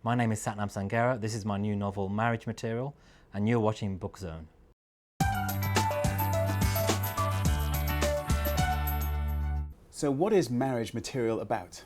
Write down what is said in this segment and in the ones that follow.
My name is Sathnam Sanghera. This is my new novel, Marriage Material, and you're watching Book Zone. So what is Marriage Material about?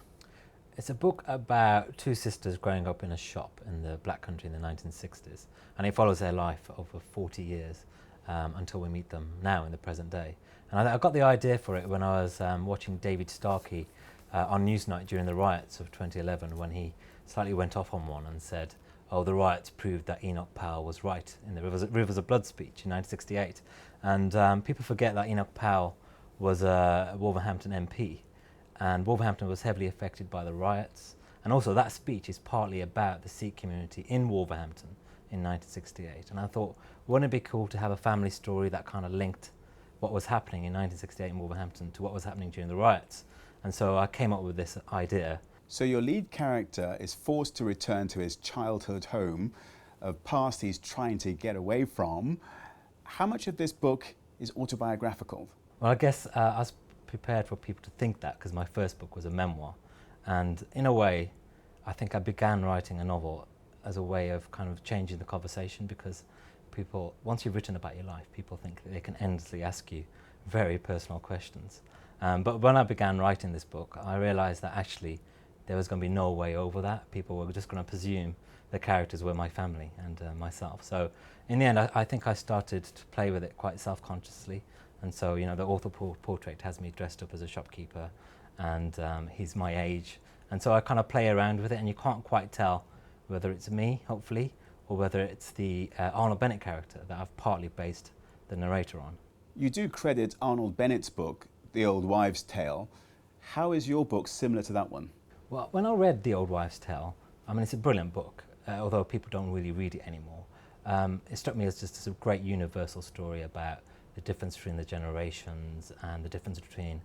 It's a book about two sisters growing up in a shop in the Black Country in the 1960s, and it follows their life over 40 years until we meet them now in the present day. And I got the idea for it when I was watching David Starkey on Newsnight during the riots of 2011, when he slightly went off on one and said, oh, the riots proved that Enoch Powell was right in the Rivers of Blood speech in 1968. And people forget that Enoch Powell was a Wolverhampton MP, and Wolverhampton was heavily affected by the riots. And also that speech is partly about the Sikh community in Wolverhampton in 1968. And I thought, wouldn't it be cool to have a family story that kind of linked what was happening in 1968 in Wolverhampton to what was happening during the riots? And so I came up with this idea. So your lead character is forced to return to his childhood home, a past he's trying to get away from. How much of this book is autobiographical? Well, I guess I was prepared for people to think that, because my first book was a memoir. And in a way, I think I began writing a novel as a way of kind of changing the conversation, because people, once you've written about your life, people think that they can endlessly ask you very personal questions. But when I began writing this book, I realized that actually there was going to be no way over that. People were just going to presume the characters were my family and myself. So in the end, I think I started to play with it quite self-consciously. And so, you know, the author portrait has me dressed up as a shopkeeper, and he's my age. And so I kind of play around with it, and you can't quite tell whether it's me, hopefully, or whether it's the Arnold Bennett character that I've partly based the narrator on. You do credit Arnold Bennett's book, The Old Wives' Tale. How is your book similar to that one? Well, when I read The Old Wives' Tale, I mean, it's a brilliant book, although people don't really read it anymore. It struck me as just a great universal story about the difference between the generations and the difference between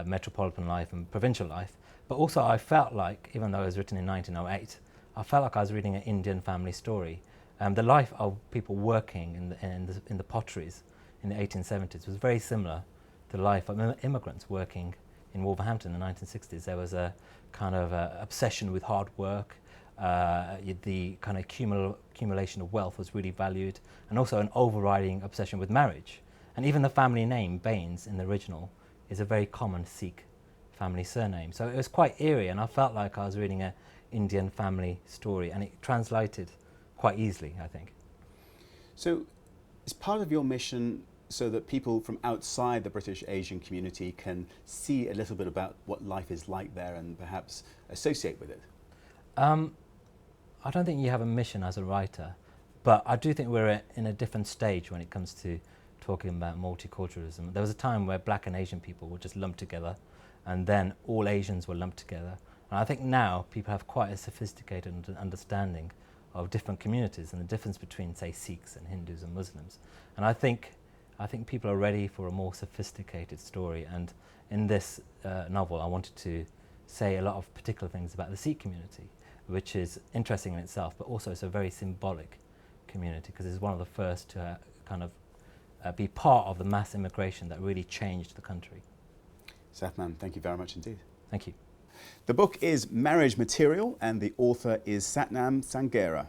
metropolitan life and provincial life. But also I felt like, even though it was written in 1908, I felt like I was reading an Indian family story. The life of people working in the potteries in the 1870s was very similar to the life of immigrants working in Wolverhampton in the 1960s. There was a kind of obsession with hard work. The kind of accumulation of wealth was really valued, and also an overriding obsession with marriage. And even the family name, Baines, in the original, is a very common Sikh family surname. So it was quite eerie, and I felt like I was reading an Indian family story, and it translated quite easily, I think. So is part of your mission so that people from outside the British Asian community can see a little bit about what life is like there and perhaps associate with it? I don't think you have a mission as a writer, but I do think we're in a different stage when it comes to talking about multiculturalism. There was a time where black and Asian people were just lumped together, and then all Asians were lumped together. And I think now people have quite a sophisticated understanding of different communities and the difference between, say, Sikhs and Hindus and Muslims. And I think people are ready for a more sophisticated story. And in this novel, I wanted to say a lot of particular things about the Sikh community, which is interesting in itself, but also it's a very symbolic community, because it's one of the first to kind of be part of the mass immigration that really changed the country. Sathnam, thank you very much indeed. Thank you. The book is Marriage Material, and the author is Sathnam Sanghera.